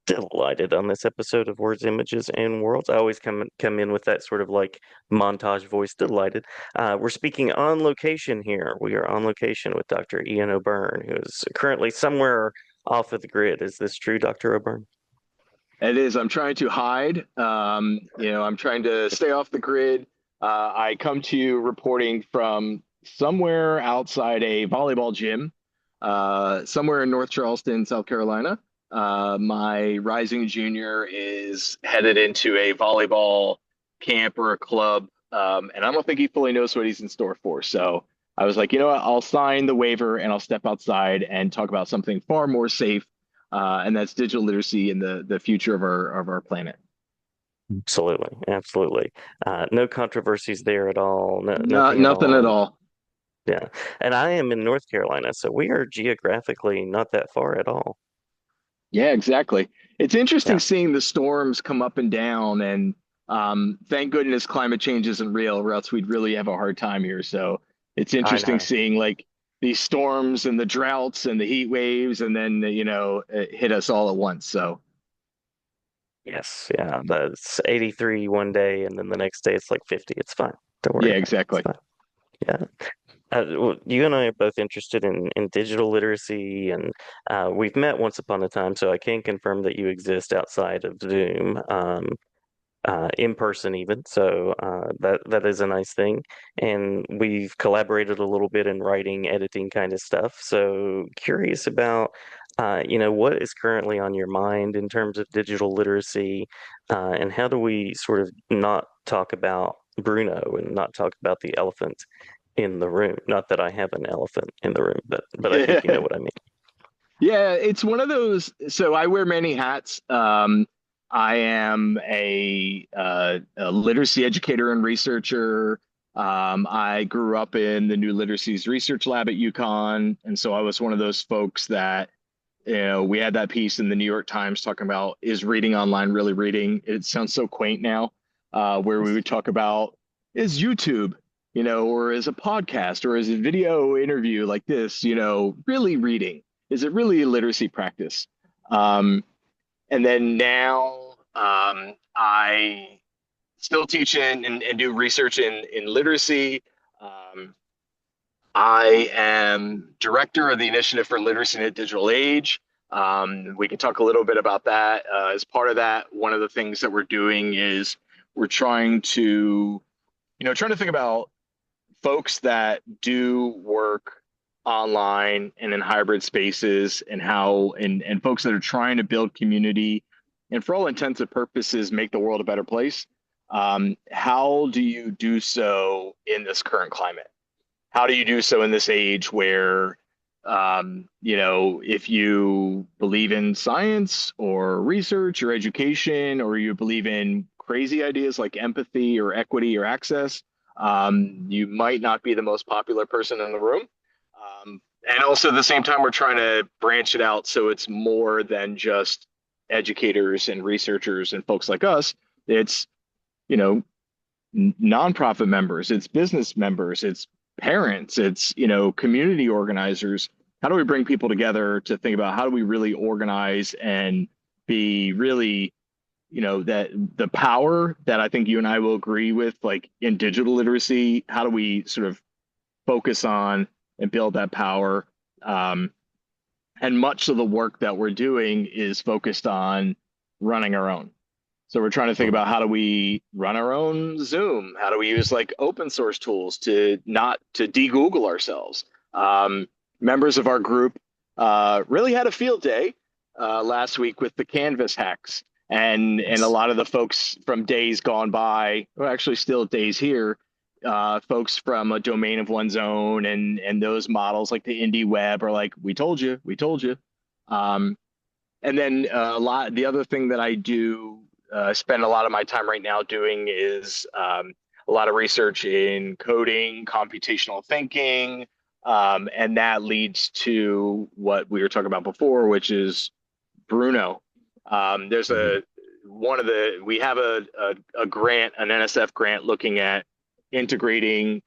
Delighted on this episode of Words, Images, and Worlds. I always come in with that sort of like montage voice. Delighted. We're speaking on location here. We are on location with Dr. Ian O'Byrne, who is currently somewhere off of the grid. Is this true, Dr. O'Byrne? It is. I'm trying to hide. I'm trying to stay off the grid. I come to you reporting from somewhere outside a volleyball gym, somewhere in North Charleston, South Carolina. My rising junior is headed into a volleyball camp or a club, and I don't think he fully knows what he's in store for. So I was like, you know what? I'll sign the waiver and I'll step outside and talk about something far more safe, and that's digital literacy and the future of our planet. Absolutely, absolutely. No controversies there at all. No, No, nothing at nothing at all. all. Yeah. And I am in North Carolina, so we are geographically not that far at all. Yeah, exactly. It's interesting Yeah, seeing the storms come up and down, and thank goodness climate change isn't real, or else we'd really have a hard time here. So it's I interesting know. seeing like these storms and the droughts and the heat waves, and then it hit us all at once. So Yes, yeah. That's 83 one day, and then the next day it's like 50. It's fine. Don't worry yeah, about it. It's exactly. fine. Yeah. Well, you and I are both interested in digital literacy, and we've met once upon a time, so I can confirm that you exist outside of Zoom, in person even. So that is a nice thing. And we've collaborated a little bit in writing, editing kind of stuff. So curious about, what is currently on your mind in terms of digital literacy, and how do we sort of not talk about Bruno and not talk about the elephant in the room? Not that I have an elephant in the room, but I think you know Yeah. what I mean. Yeah, it's one of those. So I wear many hats. I am a literacy educator and researcher. I grew up in the New Literacies Research Lab at UConn, and so I was one of those folks that, we had that piece in the New York Times talking about is reading online really reading? It sounds so quaint now, where we would talk about is YouTube, or is a podcast or is a video interview like this, really reading? Is it really a literacy practice? Um, and then now I still teach and do research in literacy. Um, I am director of the Initiative for Literacy in a Digital Age. We can talk a little bit about that. As part of that, one of the things that we're doing is we're trying to think about folks that do work online and in hybrid spaces and and folks that are trying to build community and for all intents and purposes make the world a better place. How do you do so in this current climate? How do you do so in this age where if you believe in science or research or education, or you believe in crazy ideas like empathy or equity or access, you might not be the most popular person in the room. And also at the same time, we're trying to branch it out so it's more than just educators and researchers and folks like us. It's, you know, nonprofit members, it's business members, it's parents, it's, community organizers. How do we bring people together to think about how do we really organize and be really, that the power that I think you and I will agree with, like in digital literacy, how do we sort of focus on and build that power? Um, and much of the work that we're doing is focused on running our own. So we're trying to think about how do we run our own Zoom? How do we use like open source tools to not to de-Google ourselves? Members of our group really had a field day last week with the Canvas hacks, and a Yes. lot of the folks from days gone by, or actually still days here, folks from a domain of one's own and those models like the indie web are like, we told you, we told you. Um, and then the other thing that I do spend a lot of my time right now doing is a lot of research in coding, computational thinking, and that leads to what we were talking about before, which is Bruno. There's Mhm. a one of the we have a grant, an NSF grant, looking at integrating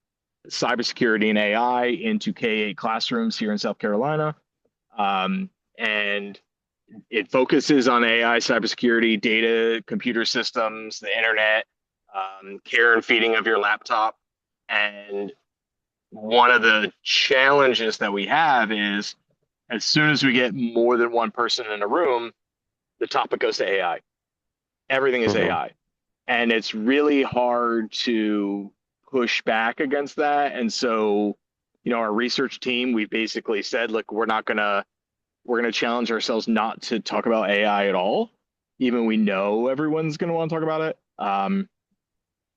cybersecurity and AI into K-8 classrooms here in South Carolina. And It focuses on AI, cybersecurity, data, computer systems, the internet, care and feeding of your laptop. And one of the challenges that we have is as soon as we get more than one person in a room, the topic goes to AI. Everything is Hmm. AI. And it's really hard to push back against that. And so, our research team, we basically said, look, we're gonna challenge ourselves not to talk about AI at all, even we know everyone's gonna want to talk about it.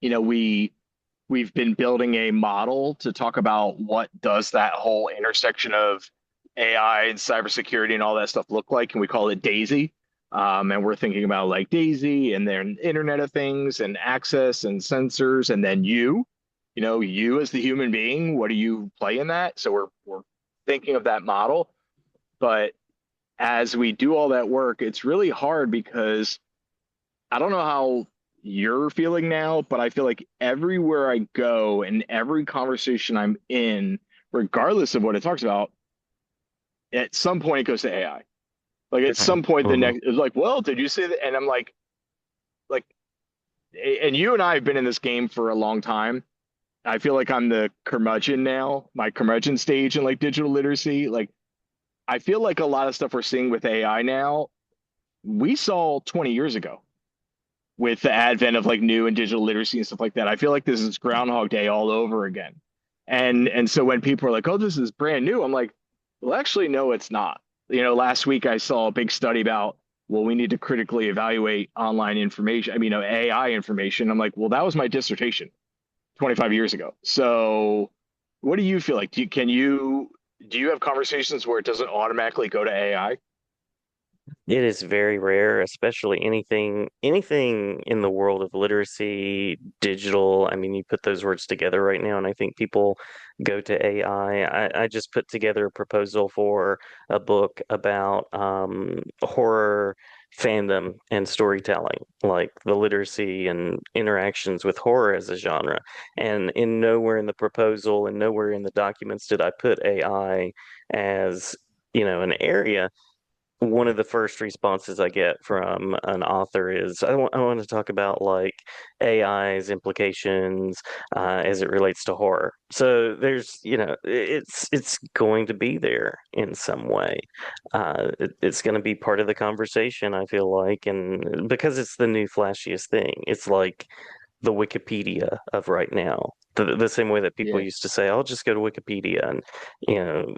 You know, we've been building a model to talk about what does that whole intersection of AI and cybersecurity and all that stuff look like, and we call it DAISY. And we're thinking about like DAISY and then Internet of Things and access and sensors, and then you as the human being, what do you play in that? So we're thinking of that model, but as we do all that work, it's really hard because I don't know how you're feeling now, but I feel like everywhere I go and every conversation I'm in, regardless of what it talks about, at some point it goes to AI. Like at some point the Hmm. next it's like, well, did you say that? And I'm like, and you and I have been in this game for a long time. I feel like I'm the curmudgeon now, my curmudgeon stage in like digital literacy. Like I feel like a lot of stuff we're seeing with AI now, we saw 20 years ago with the advent of like new and digital literacy and stuff like that. I feel like this is Groundhog Day all over again. And so when people are like, "Oh, this is brand new," I'm like, "Well, actually, no, it's not." Last week I saw a big study about, well, we need to critically evaluate online information. I mean, AI information. I'm like, well, that was my dissertation 25 years ago. So, what do you feel like? Do you have conversations where it doesn't automatically go to AI? It is very rare, especially anything in the world of literacy, digital. I mean, you put those words together right now, and I think people go to AI. I just put together a proposal for a book about horror fandom and storytelling, like the literacy and interactions with horror as a genre. And in nowhere in the proposal and nowhere in the documents did I put AI as, an area. One of the first responses I get from an author is, I want to talk about like AI's implications as it relates to horror. So it's going to be there in some way. It's going to be part of the conversation, I feel like, and because it's the new flashiest thing, it's like the Wikipedia of right now. The same way that people Yeah. used to say, "I'll just go to Wikipedia," and you know,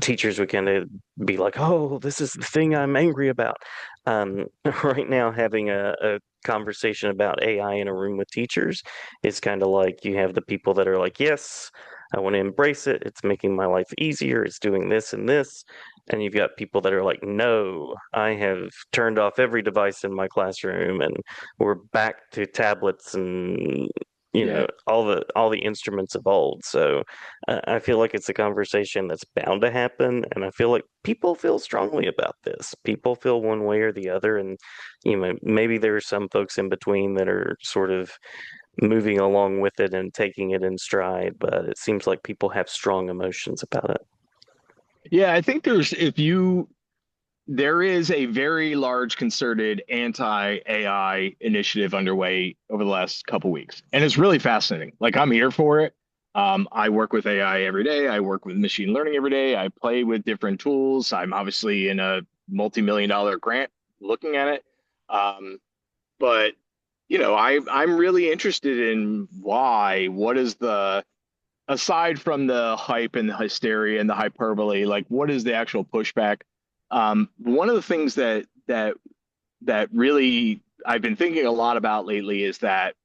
teachers would kind of be like, "Oh, this is the thing I'm angry about." Um, right now, having a conversation about AI in a room with teachers is kind of like you have the people that are like, "Yes, I want to embrace it. It's making my life easier. It's doing this and this." And you've got people that are like, "No, I have turned off every device in my classroom and we're back to tablets and Yeah. all the instruments of old." So I feel like it's a conversation that's bound to happen, and I feel like people feel strongly about this. People feel one way or the other, and maybe there are some folks in between that are sort of moving along with it and taking it in stride, but it seems like people have strong emotions about it. Yeah, I think there is a very large concerted anti-AI initiative underway over the last couple weeks, and it's really fascinating. Like I'm here for it. I work with AI every day. I work with machine learning every day. I play with different tools. I'm obviously in a multi-million-dollar grant looking at it. Um, but I'm really interested in what is the aside from the hype and the hysteria and the hyperbole, like what is the actual pushback? One of the things that really I've been thinking a lot about lately is that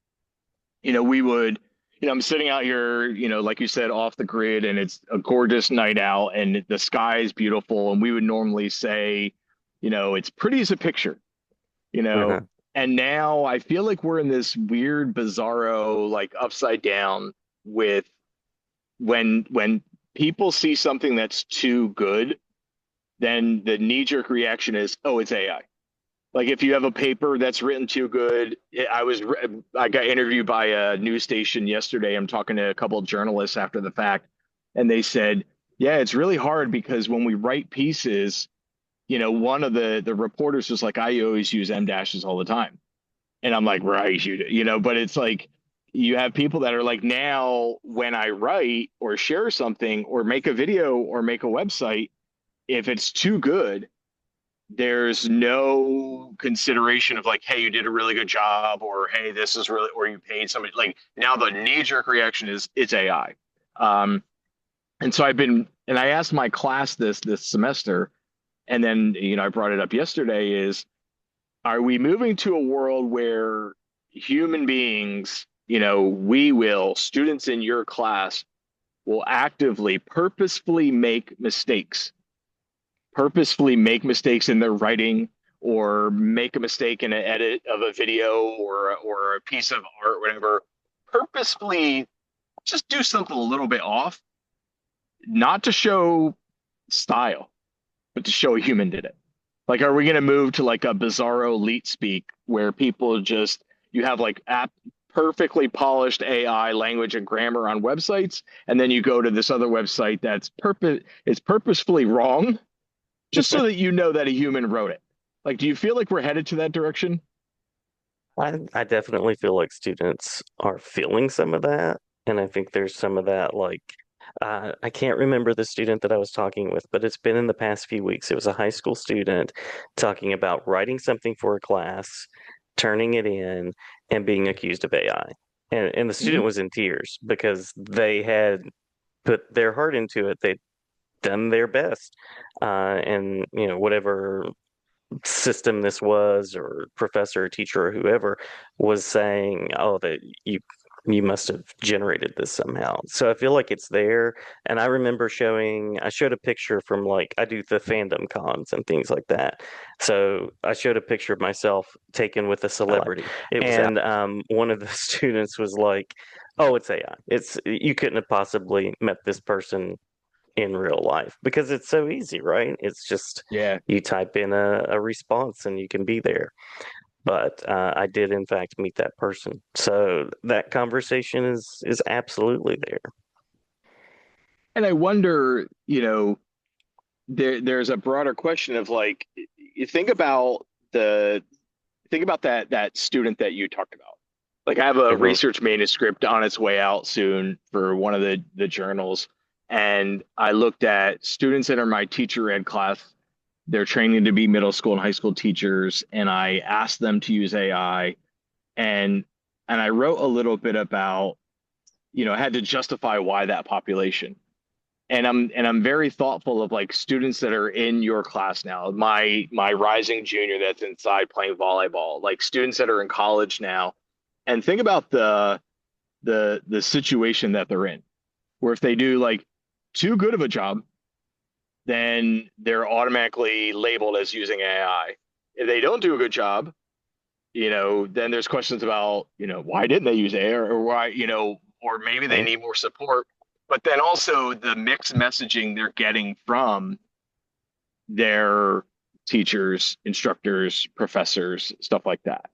we would I'm sitting out here, like you said, off the grid, and it's a gorgeous night out, and the sky is beautiful, and we would normally say, it's pretty as a picture, you know. Uh-huh. And now I feel like we're in this weird, bizarro, like upside down with when people see something that's too good, then the knee jerk reaction is, oh, it's AI. Like if you have a paper that's written too good, I got interviewed by a news station yesterday. I'm talking to a couple of journalists after the fact, and they said, yeah, it's really hard because when we write pieces, one of the reporters was like, I always use M dashes all the time. And I'm like, right, but it's like you have people that are like, now when I write or share something or make a video or make a website, if it's too good, there's no consideration of like, hey, you did a really good job, or hey, this is really, or you paid somebody. Like now the knee jerk reaction is it's AI. And so and I asked my class this semester, and then, I brought it up yesterday is, are we moving to a world where human beings, students in your class will actively, purposefully make mistakes in their writing, or make a mistake in an edit of a video, or a piece of art, whatever, purposefully just do something a little bit off, not to show style, but to show a human did it. Like, are we going to move to like a bizarro elite speak where people just, you have like perfectly polished AI language and grammar on websites, and then you go to this other website it's purposefully wrong, just so that you know that a human wrote it. Like, do you feel like we're headed to that direction? I definitely feel like students are feeling some of that. And I think there's some of that, like, I can't remember the student that I was talking with, but it's been in the past few weeks. It was a high school student talking about writing something for a class, turning it in, and being accused of AI. And the student Mhm. was in tears because they had put their heart into it. They'd done their best. And, whatever system this was, or professor or teacher or whoever, was saying, oh, that you must have generated this somehow. So I feel like it's there. And I remember I showed a picture from, like, I do the fandom cons and things like that. So I showed a picture of myself taken with a celebrity. It was And one of the students was like, oh, it's AI. You couldn't have possibly met this person in real life, because it's so easy, right? It's just Yeah. you type in a response and you can be there. But I did in fact meet that person, so that conversation is absolutely there. And I wonder, there's a broader question of like, you the think about that student that you talked about. Like, I have a Hmm. research manuscript on its way out soon for one of the journals, and I looked at students that are my teacher ed class. They're training to be middle school and high school teachers, and I asked them to use AI, and I wrote a little bit about, I had to justify why that population. And I'm very thoughtful of like students that are in your class now. My rising junior that's inside playing volleyball, like students that are in college now, and think about the situation that they're in, where if they do like too good of a job, then they're automatically labeled as using AI. If they don't do a good job, then there's questions about, why didn't they use AI, or why, or maybe they Right. need more support. But then also the mixed messaging they're getting from their teachers, instructors, professors, stuff like that.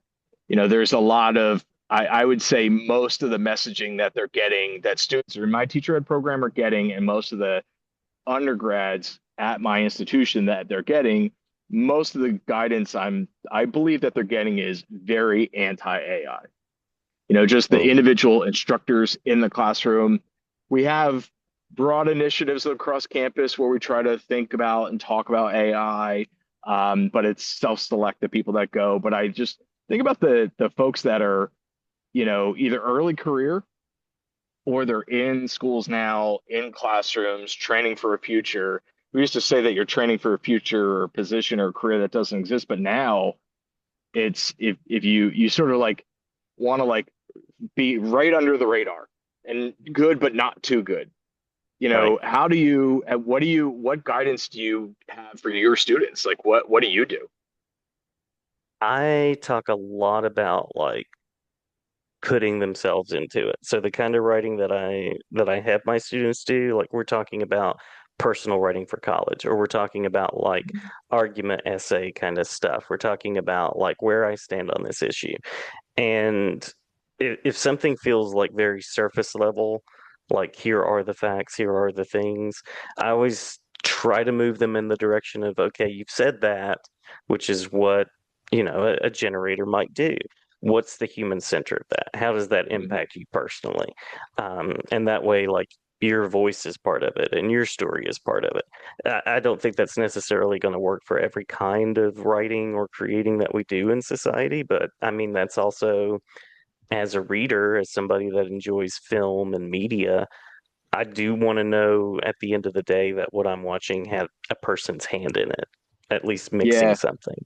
There's a lot of, I would say most of the messaging that they're getting, that students in my teacher ed program are getting, and most of the undergrads at my institution that they're getting, most of the guidance I believe that they're getting is very anti-AI. Just the Mm. individual instructors in the classroom. We have broad initiatives across campus where we try to think about and talk about AI, but it's self-select the people that go. But I just think about the folks that are, either early career, or they're in schools now, in classrooms, training for a future. We used to say that you're training for a future or position or career that doesn't exist, but now it's, if you sort of like want to like be right under the radar and good, but not too good. Right. How do you, what guidance do you have for your students? Like, what do you do? I talk a lot about, like, putting themselves into it. So the kind of writing that I have my students do, like, we're talking about personal writing for college, or we're talking about, like, argument essay kind of stuff. We're talking about, like, where I stand on this issue. And if something feels like very surface level, like, here are the facts, here are the things, I always try to move them in the direction of, okay, you've said that, which is what, a generator might do. What's the human center of that? How does that Mhm. impact you personally? And that way, like, your voice is part of it and your story is part of it. I don't think that's necessarily going to work for every kind of writing or creating that we do in society, but I mean, that's also, as a reader, as somebody that enjoys film and media, I do want to know at the end of the day that what I'm watching had a person's hand in it, at least mixing Yeah. something.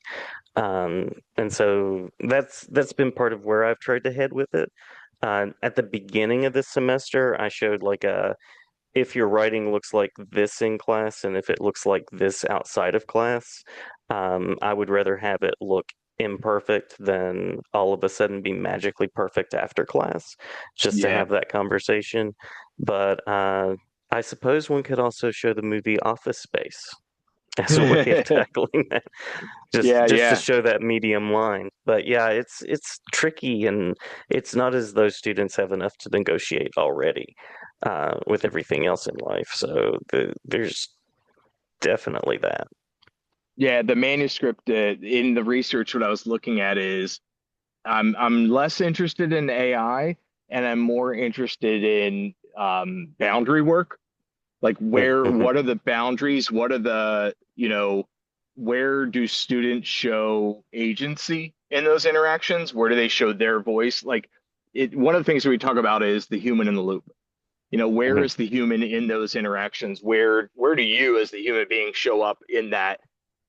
And so that's been part of where I've tried to head with it. At the beginning of this semester, I showed like a if your writing looks like this in class and if it looks like this outside of class, I would rather have it look imperfect than all of a sudden be magically perfect after class, just to Yeah. have that conversation. But I suppose one could also show the movie Office Space as a way of tackling that, just Yeah, just to yeah. show that medium line. But yeah, it's tricky, and it's not as though students have enough to negotiate already with everything else in life. So there's definitely that. Yeah, the manuscript in the research what I was looking at is I'm less interested in AI and I'm more interested in boundary work. Like Mm-hmm. what are the boundaries? What are the, where do students show agency in those interactions? Where do they show their voice? Like one of the things that we talk about is the human in the loop. Where Hmm. is the human in those interactions? Where do you as the human being show up in that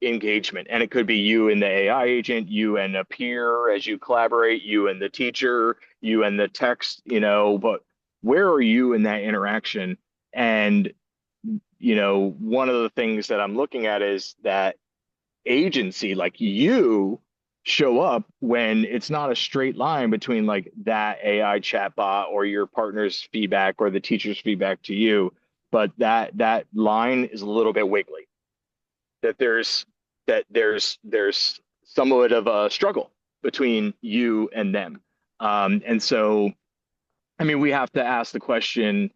engagement? And it could be you and the AI agent, you and a peer as you collaborate, you and the teacher, you and the text, but where are you in that interaction? And one of the things that I'm looking at is that agency, like you show up when it's not a straight line between like that AI chatbot or your partner's feedback or the teacher's feedback to you, but that line is a little bit wiggly. That there's somewhat of a struggle between you and them. And so, I mean, we have to ask the question,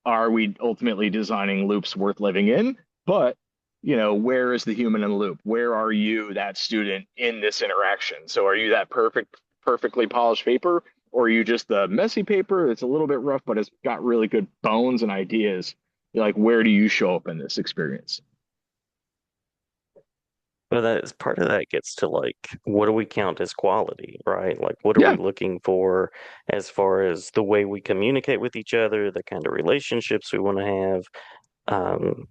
are we ultimately designing loops worth living in? But, where is the human in the loop? Where are you, that student, in this interaction? So are you that perfectly polished paper, or are you just the messy paper that's a little bit rough, but it's got really good bones and ideas? You're like, where do you show up in this experience? But that is part of that gets to like, what do we count as quality, right? Like, what are we Yeah. looking for as far as the way we communicate with each other, the kind of relationships we want to have? Um,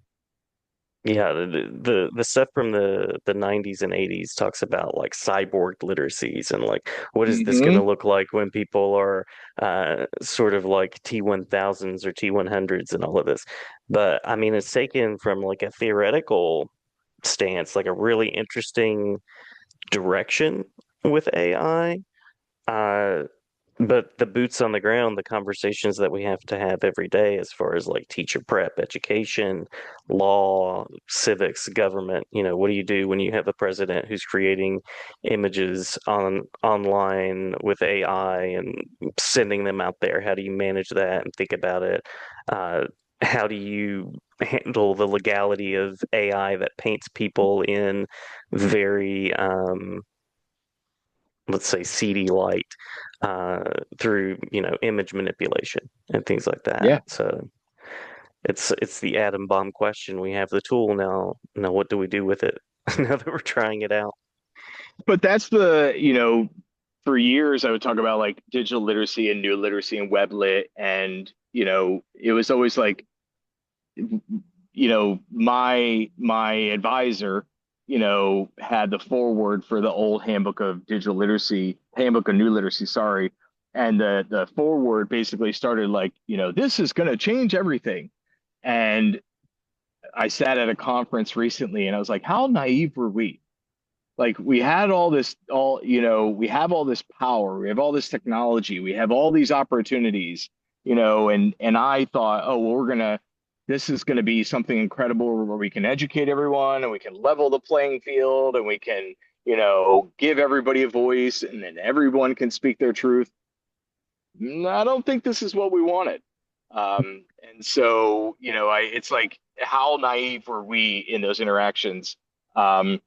Yeah, the stuff from the 90s and 80s talks about like cyborg literacies and like what is this going to Hmm. look like when people are sort of like T1000s or T100s and all of this. But I mean, it's taken from like a theoretical stance, like a really interesting direction with AI. Uh, but the boots on the ground, the conversations that we have to have every day as far as like teacher prep, education, law, civics, government, what do you do when you have a president who's creating images online with AI and sending them out there? How do you manage that and think about it? Uh, how do you handle the legality of AI that paints people in very let's say CD light uh, through image manipulation and things like that. Yeah. So it's the atom bomb question. We have the tool now. Now what do we do with it? Now that we're trying it out. But for years I would talk about like digital literacy and new literacy and web lit. And, it was always like, my advisor, had the foreword for the old handbook of new literacy, sorry. And the foreword basically started like, this is going to change everything. And I sat at a conference recently and I was like, how naive were we? Like we had we have all this power, we have all this technology, we have all these opportunities, and I thought, oh, well, this is gonna be something incredible where we can educate everyone and we can level the playing field and we can, give everybody a voice and then everyone can speak their truth. I don't think this is what we wanted. And so, it's like, how naive were we in those interactions? Um,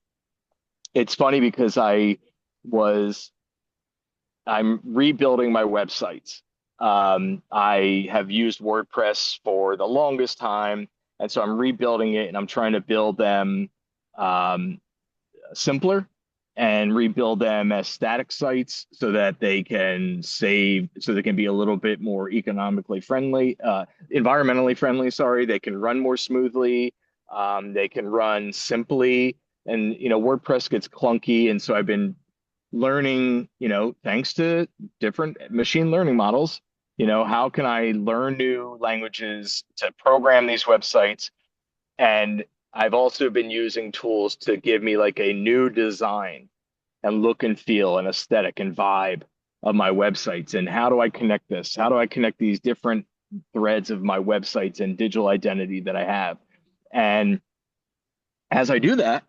it's funny because was I'm rebuilding my websites. I have used WordPress for the longest time, and so I'm rebuilding it and I'm trying to build them um, simpler and rebuild them as static sites so that they can save, so they can be a little bit more economically friendly, environmentally friendly, sorry. They can run more smoothly. They can run simply. And, WordPress gets clunky. And so I've been learning, thanks to different machine learning models, how can I learn new languages to program these websites? And I've also been using tools to give me like a new design and look and feel and aesthetic and vibe of my websites. And how do I connect this? How do I connect these different threads of my websites and digital identity that I have? And as I do that,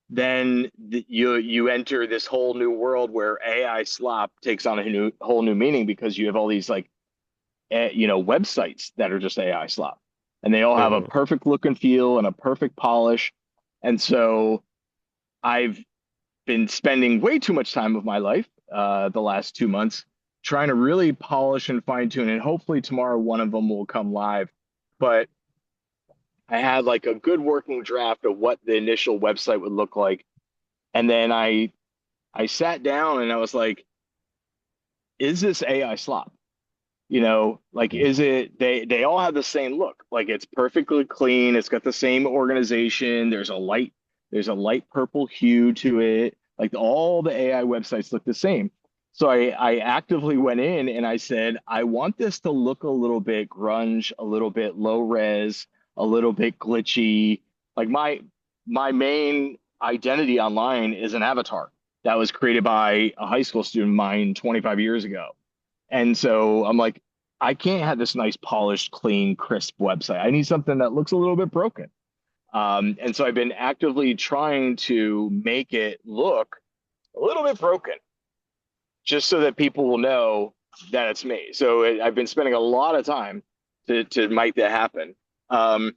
then you enter this whole new world where AI slop takes on a whole new meaning because you have all these like websites that are just AI slop, and they all have a Hmm. perfect look and feel and a perfect polish. And so I've been spending way too much time of my life, the last 2 months, trying to really polish and fine tune, and hopefully tomorrow one of them will come live. But I had like a good working draft of what the initial website would look like, and then I sat down and I was like, is this AI slop? Like, is it, they all have the same look. Like, it's perfectly clean, it's got the same organization, there's a light purple hue to it. Like, all the AI websites look the same. So I actively went in and I said, I want this to look a little bit grunge, a little bit low res, a little bit glitchy. Like, my main identity online is an avatar that was created by a high school student of mine 25 years ago. And so I'm like, I can't have this nice, polished, clean, crisp website. I need something that looks a little bit broken. And so I've been actively trying to make it look a little bit broken, just so that people will know that it's me. So I've been spending a lot of time to make that happen. Um,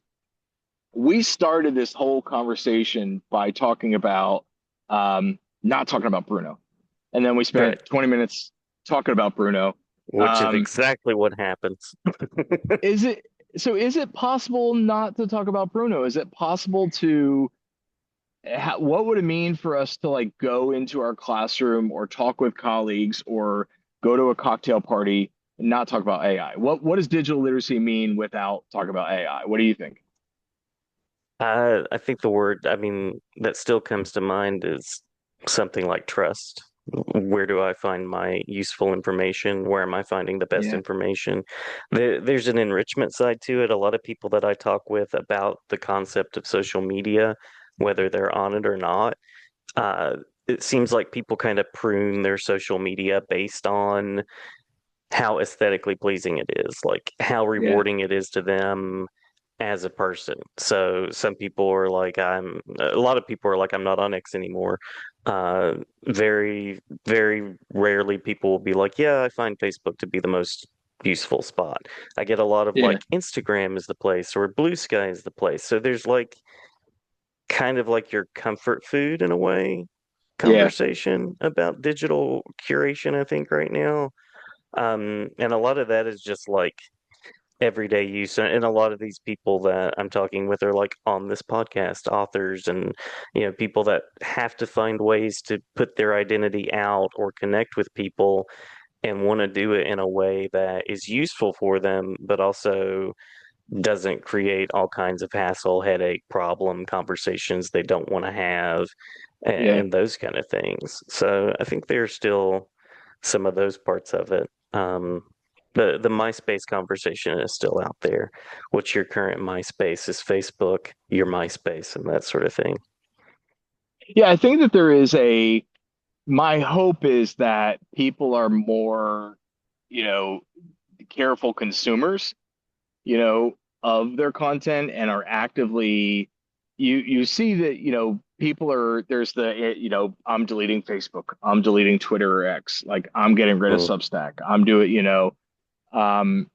we started this whole conversation by talking about not talking about Bruno, and then we Right. spent 20 minutes talking about Bruno. Which is Um, exactly what happens. Is it is it possible not to talk about Bruno? Is it possible to what would it mean for us to like go into our classroom or talk with colleagues or go to a cocktail party and not talk about AI? What does digital literacy mean without talking about AI? What do you think? I think the word, I mean, that still comes to mind is something like trust. Where do I find my useful information? Where am I finding the best Yeah. information? There's an enrichment side to it. A lot of people that I talk with about the concept of social media, whether they're on it or not, uh, it seems like people kind of prune their social media based on how aesthetically pleasing it is, like how Yeah. rewarding it is to them as a person. So some people are like, a lot of people are like, I'm not on X anymore. Very, very rarely people will be like, yeah, I find Facebook to be the most useful spot. I get a lot of Yeah. like, Instagram is the place or Blue Sky is the place. So there's like kind of like your comfort food in a way Yeah. conversation about digital curation, I think, right now. And a lot of that is just like everyday use. And a lot of these people that I'm talking with are like on this podcast, authors and, people that have to find ways to put their identity out or connect with people and want to do it in a way that is useful for them, but also doesn't create all kinds of hassle, headache, problem conversations they don't want to have Yeah. and those kind of things. So I think there's still some of those parts of it. The MySpace conversation is still out there. What's your current MySpace? Is Facebook your MySpace and that sort of thing? Yeah, I think that there is a my hope is that people are more, you know, careful consumers, you know, of their content and are actively you see that, people are there's I'm deleting Facebook, I'm deleting Twitter or X, like I'm getting rid of Mm, Substack, I'm doing, um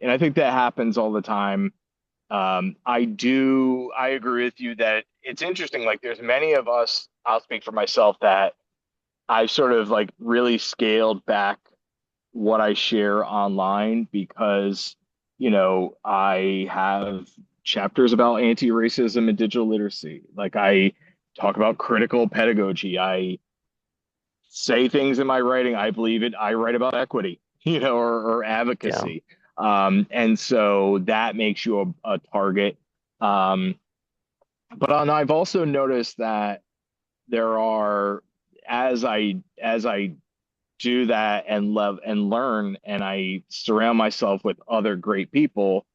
And I think that happens all the time. I agree with you that it's interesting. Like there's many of us, I'll speak for myself, that I've sort of like really scaled back what I share online because, I have chapters about anti-racism and digital literacy. Like I talk about critical pedagogy. I say things in my writing. I believe it. I write about equity, or Yeah. advocacy. And so that makes you a target. Um, but I've also noticed that there are, as I do that and love and learn, and I surround myself with other great people,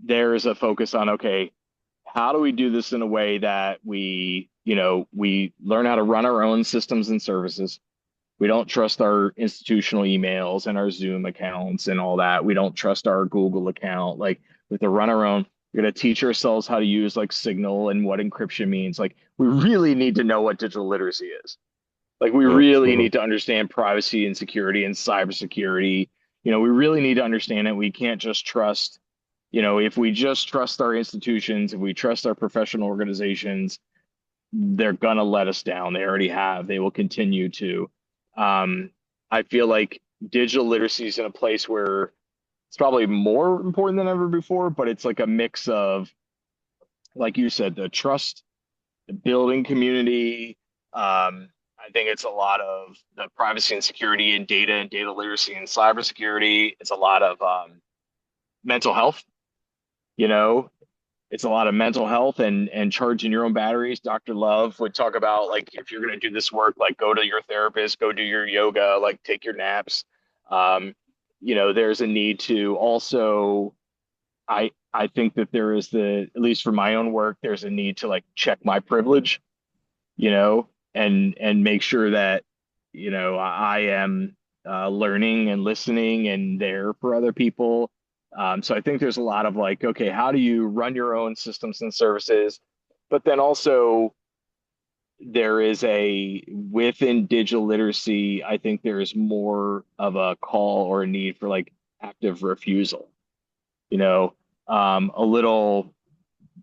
there's a focus on, okay, how do we do this in a way that we learn how to run our own systems and services. We don't trust our institutional emails and our Zoom accounts and all that. We don't trust our Google account. Like we have to run our own. We're going to teach ourselves how to use like Signal and what encryption means. Like we really need to know what digital literacy is. Like we really Mm-hmm. need to understand privacy and security and cybersecurity. We really need to understand it. We can't just trust, if we just trust our institutions, if we trust our professional organizations, they're gonna let us down. They already have. They will continue to. Um, I feel like digital literacy is in a place where it's probably more important than ever before, but it's like a mix of, like you said, the trust, the building community. I think it's a lot of the privacy and security and data literacy and cybersecurity. It's a lot of mental health, you know, it's a lot of mental health and charging your own batteries. Dr. Love would talk about like if you're going to do this work, like go to your therapist, go do your yoga, like take your naps. Um, there's a need to also I think that there is at least for my own work, there's a need to like check my privilege, and make sure that I am learning and listening and there for other people. So I think there's a lot of like, okay, how do you run your own systems and services? But then also there is a within digital literacy, I think there is more of a call or a need for like active refusal, you know, a little,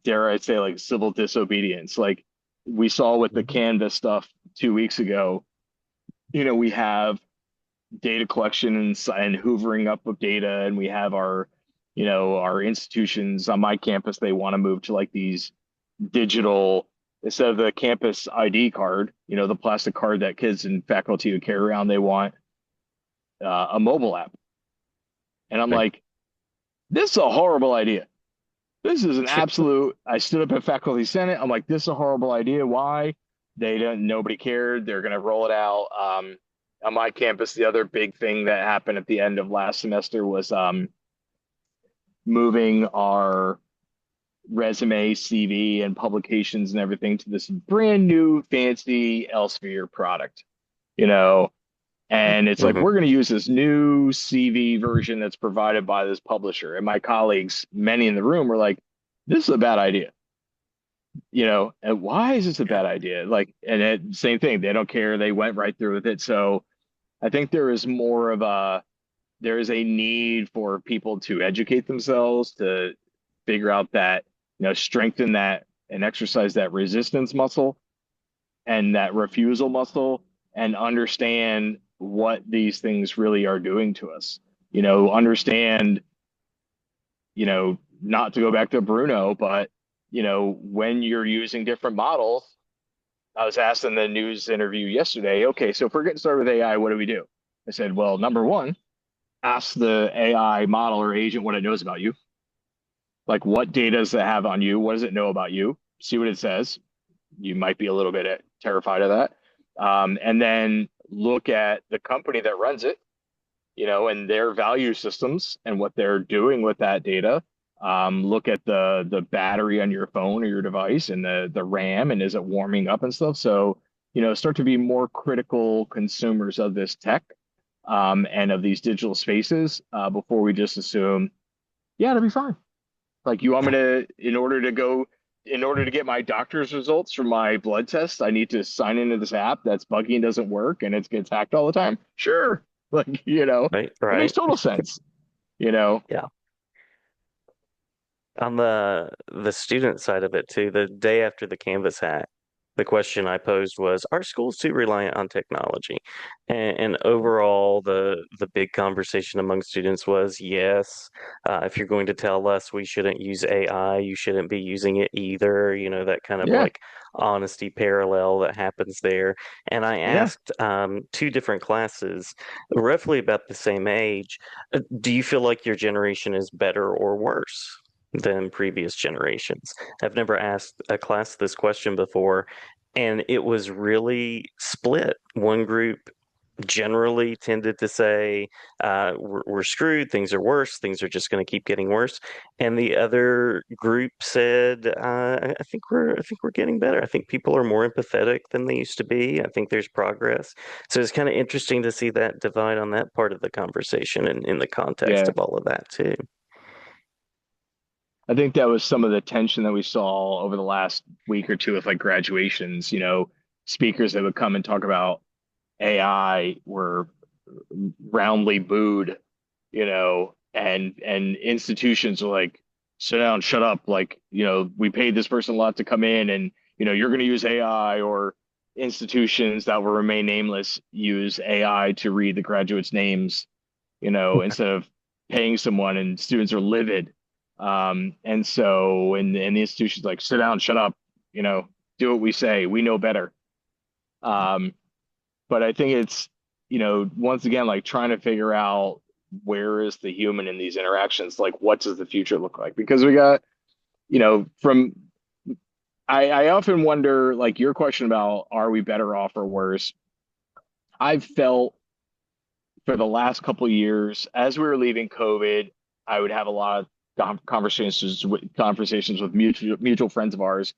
dare I say, like civil disobedience. Like we saw with the Mm-hmm. Canvas stuff 2 weeks ago, we have data collection and hoovering up of data, and we have our institutions on my campus. They want to move to like these digital instead of the campus ID card, the plastic card that kids and faculty would carry around. They want a mobile app, and I'm Right. like, this is a horrible idea. This is an absolute. I stood up at faculty senate. I'm like, this is a horrible idea. Why? They don't. Nobody cared. They're going to roll it out. On my campus, the other big thing that happened at the end of last semester was moving our resume, CV, and publications and everything to this brand new fancy Elsevier product. You know, and it's like Mm-hmm. we're going to use this new CV version that's provided by this publisher. And my colleagues, many in the room, were like, "This is a bad idea." And why is this a Yeah. bad idea? Like, and same thing, they don't care. They went right through with it. So I think there is a need for people to educate themselves, to figure out that, strengthen that and exercise that resistance muscle and that refusal muscle and understand what these things really are doing to us. Understand, not to go back to Bruno, but when you're using different models, I was asked in the news interview yesterday, okay, so if we're getting started with AI, what do we do? I said, well, number one, ask the AI model or agent what it knows about you. Like, what data does it have on you? What does it know about you? See what it says. You might be a little bit terrified of that. And then look at the company that runs it, and their value systems and what they're doing with that data. Look at the battery on your phone or your device and the RAM and is it warming up and stuff. So, start to be more critical consumers of this tech, and of these digital spaces, before we just assume, yeah, it'll be fine. Like you want me Yeah. to, in order to get my doctor's results from my blood test, I need to sign into this app that's buggy and doesn't work and it gets hacked all the time. Sure. Like, Right. it makes Right. total sense, you know? Yeah. On the student side of it too, the day after the Canvas hack, the question I posed was, are schools too reliant on technology? And overall, the big conversation among students was yes. If you're going to tell us we shouldn't use AI, you shouldn't be using it either. You know, that kind of Yeah, like honesty parallel that happens there. And I yeah. asked two different classes, roughly about the same age, do you feel like your generation is better or worse than previous generations? I've never asked a class this question before, and it was really split. One group generally tended to say, we're screwed, things are worse, things are just going to keep getting worse. And the other group said, I think we're getting better. I think people are more empathetic than they used to be. I think there's progress. So it's kind of interesting to see that divide on that part of the conversation and in the context Yeah. of all of that too. I think that was some of the tension that we saw over the last week or two with like graduations. Speakers that would come and talk about AI were roundly booed, and institutions were like, sit down, shut up. Like, we paid this person a lot to come in and, you're going to use AI, or institutions that will remain nameless use AI to read the graduates' names, instead of paying someone, and students are livid. And the institution's like, sit down, shut up, you know, do what we say. We know better. Um, but I think it's, once again, like trying to figure out where is the human in these interactions? Like, what does the future look like? Because we got, from, I often wonder, like your question about are we better off or worse? I've felt for the last couple of years, as we were leaving COVID, I would have a lot of conversations with mutual friends of ours,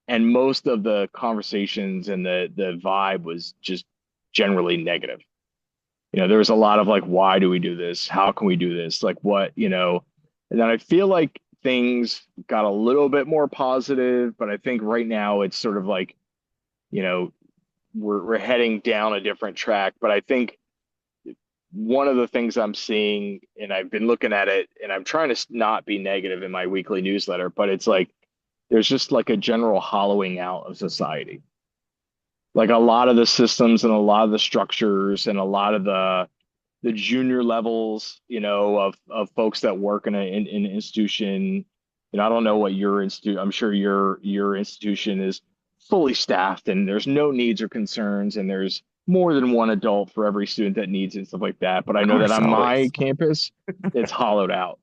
and most of the conversations and the vibe was just generally negative. There was a lot of like, why do we do this? How can we do this? Like what, and then I feel like things got a little bit more positive, but I think right now it's sort of like, you know, we're heading down a different track. But I think one of the things I'm seeing, and I've been looking at it, and I'm trying to not be negative in my weekly newsletter, but it's like there's just like a general hollowing out of society. Like a lot of the systems and a lot of the structures and a lot of the junior levels, of folks that work in an institution. I don't know what your institute. I'm sure your institution is fully staffed, and there's no needs or concerns, and there's more than one adult for every student that needs it and stuff like that. But I Of know that course, on my always. campus, it's hollowed out.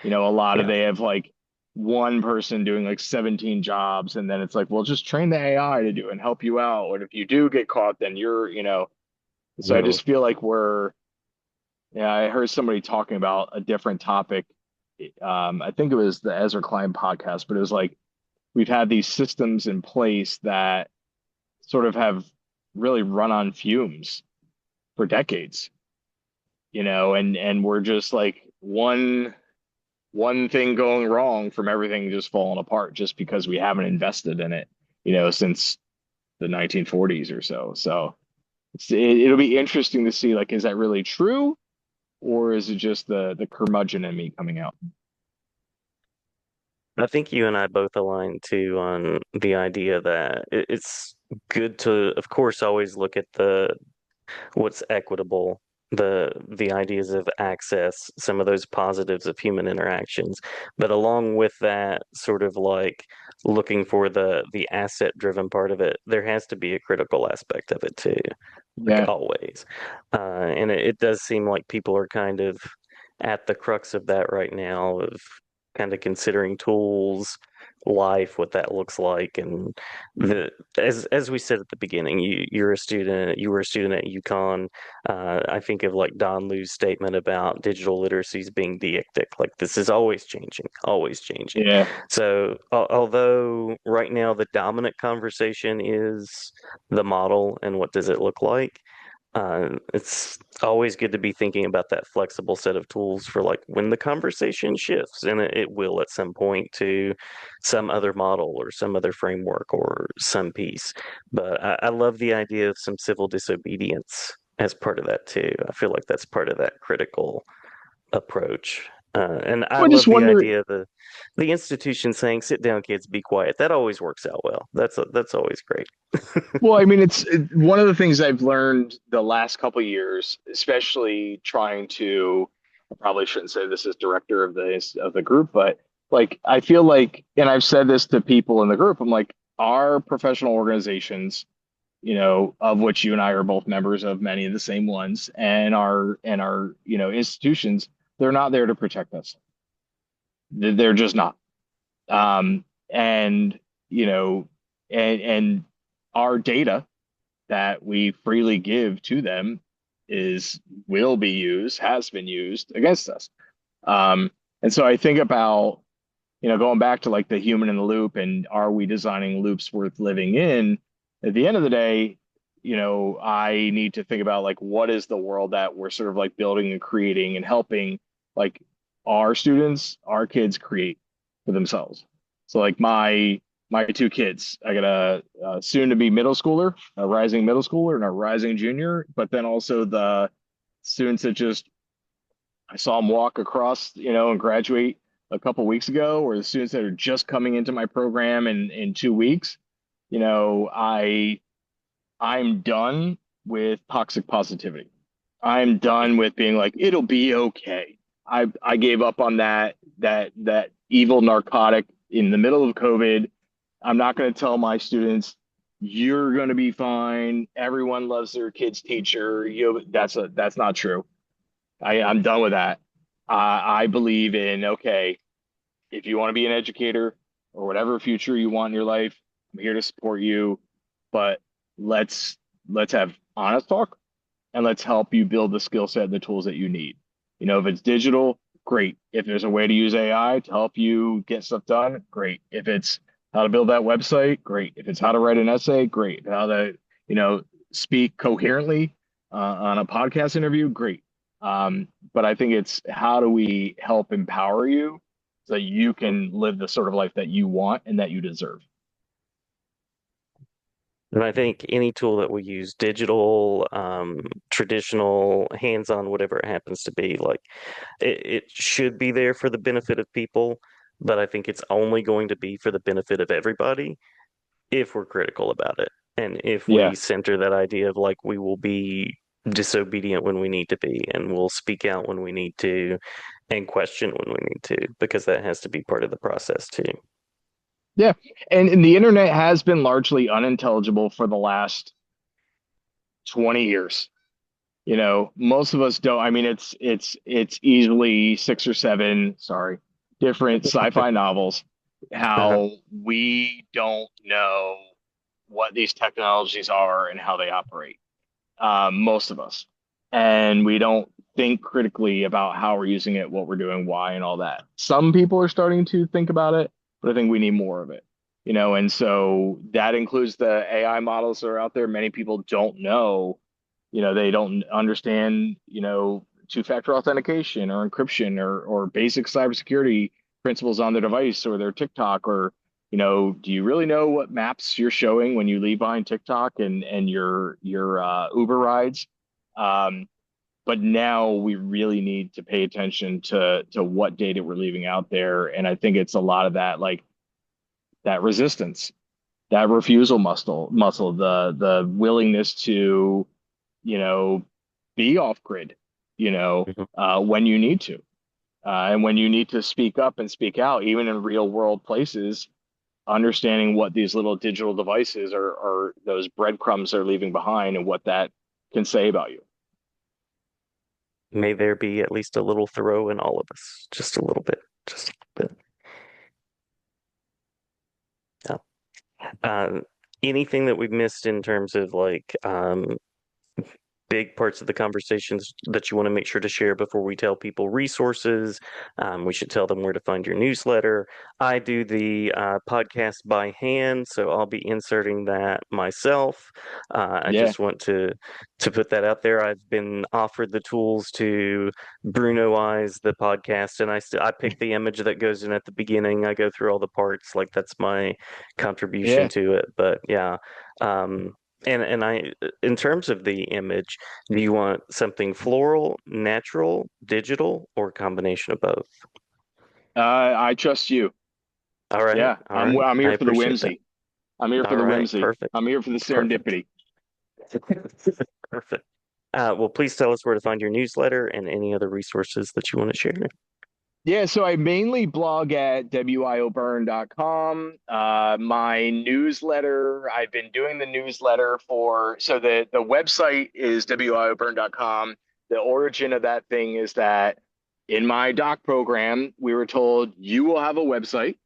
A lot of Yeah. they have like one person doing like 17 jobs, and then it's like, well, just train the AI to do and help you out. And if you do get caught, then you're. So I Mm. just feel like yeah, I heard somebody talking about a different topic. I think it was the Ezra Klein podcast, but it was like we've had these systems in place that sort of have really run on fumes for decades, and we're just like one thing going wrong from everything just falling apart just because we haven't invested in it, since the 1940s or so. So it'll be interesting to see, like, is that really true? Or is it just the curmudgeon in me coming out? I think you and I both align too on the idea that it's good to, of course, always look at the what's equitable, the ideas of access, some of those positives of human interactions. But along with that, sort of like looking for the asset driven part of it, there has to be a critical aspect of it too, like Yeah, always. And it does seem like people are kind of at the crux of that right now of kind of considering tools, life, what that looks like, and the as we said at the beginning, you were a student at UConn. I think of like Don Liu's statement about digital literacies being deictic, like this is always changing, always changing. yeah, So although right now the dominant conversation is the model and what does it look like, it's always good to be thinking about that flexible set of tools for like when the conversation shifts, and it will at some point to some other model or some other framework or some piece. But I love the idea of some civil disobedience as part of that too. I feel like that's part of that critical approach. And I I just love the wonder. idea of the institution saying, "Sit down, kids, be quiet." That always works out well. That's always great. Well, I mean, one of the things I've learned the last couple of years, especially trying to. I probably shouldn't say this as director of the group, but like I feel like, and I've said this to people in the group, I'm like, our professional organizations, of which you and I are both members of many of the same ones, and our institutions, they're not there to protect us. They're just not. And you know, and our data that we freely give to them is will be used, has been used against us. Um, and so I think about, going back to like the human in the loop and are we designing loops worth living in? At the end of the day, I need to think about like what is the world that we're sort of like building and creating and helping like our students, our kids create for themselves. So like my two kids, I got a soon to be middle schooler, a rising middle schooler, and a rising junior, but then also the students that just I saw them walk across, and graduate a couple weeks ago, or the students that are just coming into my program in 2 weeks. You know, I I'm done with toxic positivity. I'm done with being like, it'll be okay. I gave up on that evil narcotic in the middle of COVID. I'm not going to tell my students you're going to be fine. Everyone loves their kid's teacher. That's not true. I'm done with that. I believe in okay, if you want to be an educator or whatever future you want in your life, I'm here to support you. But let's let's have honest talk and let's help you build the skill set and the tools that you need. If it's digital, great. If there's a way to use AI to help you get stuff done, great. If it's how to build that website, great. If it's how to write an essay, great. How to, you know, speak coherently on a podcast interview, great. But I think it's how do we help empower you so you can live the sort of life that you want and that you deserve. And I think any tool that we use, digital, traditional, hands-on, whatever it happens to be, like it should be there for the benefit of people, but I think it's only going to be for the benefit of everybody if we're critical about it. And if we Yeah. center that idea of like we will be disobedient when we need to be, and we'll speak out when we need to, and question when we need to, because that has to be part of the process too. Yeah. And the internet has been largely unintelligible for the last 20 years. Most of us don't. I mean, it's easily six or seven, sorry, different sci-fi novels. Uh-huh. How we don't know what these technologies are and how they operate. Most of us, and we don't think critically about how we're using it, what we're doing, why, and all that. Some people are starting to think about it, but I think we need more of it. And so that includes the AI models that are out there. Many people don't know they don't understand, two-factor authentication or encryption or basic cybersecurity principles on their device or their TikTok or, do you really know what maps you're showing when you leave behind TikTok and your Uber rides? Um, but now we really need to pay attention to what data we're leaving out there. And I think it's a lot of that, like that resistance, that refusal muscle, the willingness to you know, be off grid, Mhm. when you need to. And when you need to speak up and speak out, even in real world places, understanding what these little digital devices are those breadcrumbs they're leaving behind and what that can say about you. May there be at least a little Thoreau in all of us, just a little bit, just a little bit. Yeah. Anything that we've missed in terms of like big parts of the conversations that you want to make sure to share before we tell people resources. We should tell them where to find your newsletter. I do the podcast by hand, so I'll be inserting that myself. I Yeah, just want to put that out there. I've been offered the tools to Brunoize the podcast, and I pick the image that goes in at the beginning. I go through all the parts, like that's my contribution yeah. to it. But yeah. Um, And in terms of the image, do you want something floral, natural, digital, or a combination of both? I trust you. All right, Yeah, all right. I'm I here for the appreciate that. whimsy. I'm here for All the right, whimsy. perfect, I'm here for the perfect, serendipity. perfect. Well, please tell us where to find your newsletter and any other resources that you want to share. Yeah, so I mainly blog at wioburn.com. My newsletter, I've been doing the newsletter for, so the website is wioburn.com. The origin of that thing is that in my doc program, we were told you will have a website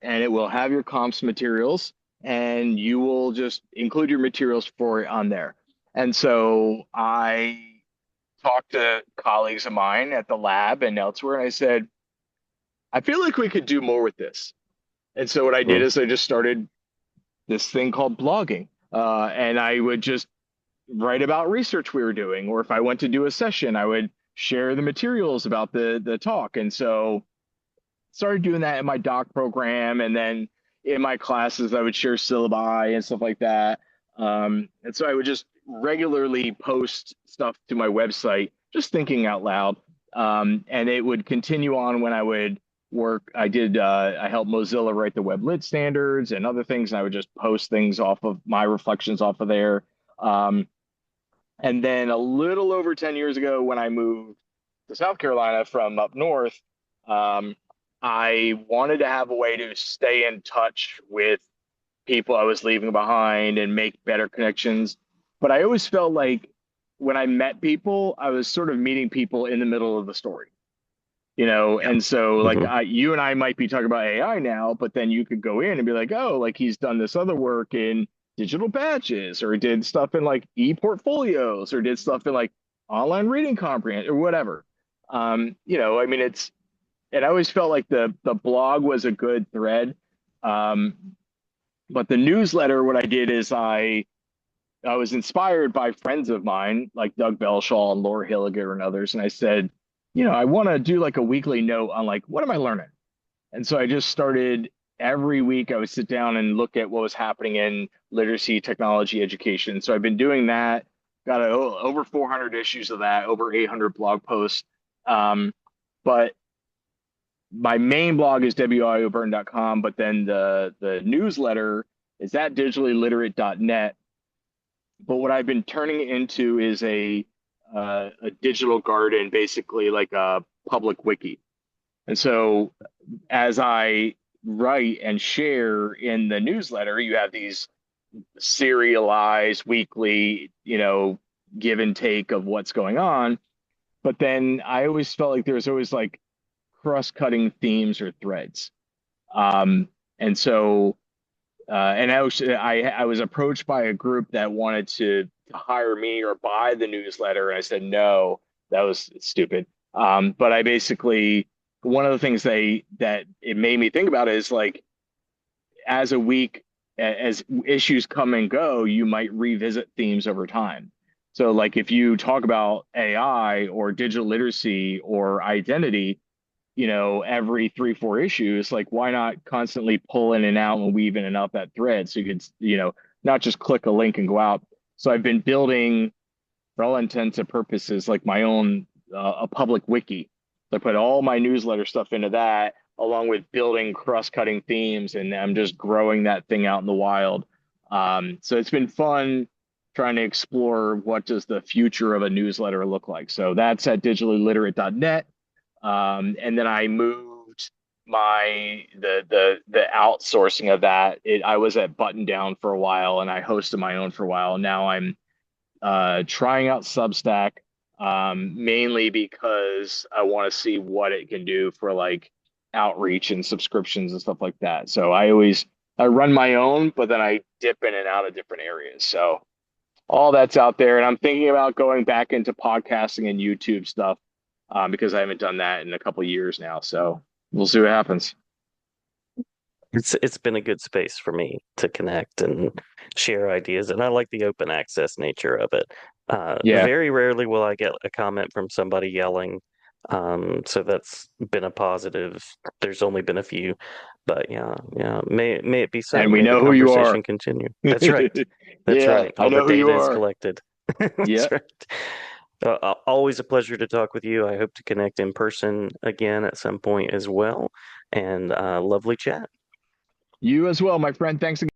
and it will have your comps materials and you will just include your materials for it on there. And so I talked to colleagues of mine at the lab and elsewhere, and I said, I feel like we could do more with this. And so what I did Mhm. is I just started this thing called blogging. And I would just write about research we were doing, or if I went to do a session, I would share the materials about the talk. And so started doing that in my doc program, and then in my classes, I would share syllabi and stuff like that. And so I would just regularly post stuff to my website, just thinking out loud. And it would continue on when I would work. I helped Mozilla write the web lit standards and other things, and I would just post things off of my reflections off of there. Um, and then a little over 10 years ago, when I moved to South Carolina from up north, um, I wanted to have a way to stay in touch with people I was leaving behind and make better connections. But I always felt like when I met people, I was sort of meeting people in the middle of the story, Yeah. and so like Hmm. you and I might be talking about AI now, but then you could go in and be like, oh, like he's done this other work in digital badges, or did stuff in like e-portfolios, or did stuff in like online reading comprehension or whatever. I mean, it always felt like the blog was a good thread. Um, but the newsletter, what I did is I was inspired by friends of mine like Doug Belshaw and Laura Hilliger and others, and I said, I want to do like a weekly note on like what am I learning. And so I just started every week. I would sit down and look at what was happening in literacy, technology, education. So I've been doing that. Got over 400 issues of that, over 800 blog posts. Um, but my main blog is wioburn.com, but then the newsletter is at digitallyliterate.net. But what I've been turning it into is a digital garden, basically like a public wiki. And so as I write and share in the newsletter, you have these serialized weekly, give and take of what's going on. But then I always felt like there's always like cross-cutting themes or threads. Um, and so and I was approached by a group that wanted to hire me or buy the newsletter, and I said no, that was stupid. But I basically one of the things that it made me think about is like as a week as issues come and go, you might revisit themes over time. So like if you talk about AI or digital literacy or identity, every 3, 4 issues, like why not constantly pull in and out and weave in and out that thread so you could, not just click a link and go out. So I've been building, for all intents and purposes, like my own a public wiki. So I put all my newsletter stuff into that, along with building cross-cutting themes, and I'm just growing that thing out in the wild. So it's been fun trying to explore what does the future of a newsletter look like. So that's at digitallyliterate.net. And then I moved the outsourcing of that. I was at Button Down for a while, and I hosted my own for a while. Now I'm trying out Substack, mainly because I want to see what it can do for like outreach and subscriptions and stuff like that. So I run my own, but then I dip in and out of different areas. So all that's out there, and I'm thinking about going back into podcasting and YouTube stuff, because I haven't done that in a couple of years now. So we'll see what happens. It's been a good space for me to connect and share ideas, and I like the open access nature of it. Yeah. Very rarely will I get a comment from somebody yelling, So that's been a positive. There's only been a few, but yeah. May it be so. And we May the know who you are. conversation continue. That's right. That's Yeah, right. I All the know who you data is are. collected. Yeah. That's right. Always a pleasure to talk with you. I hope to connect in person again at some point as well. And lovely chat. You as well, my friend. Thanks again.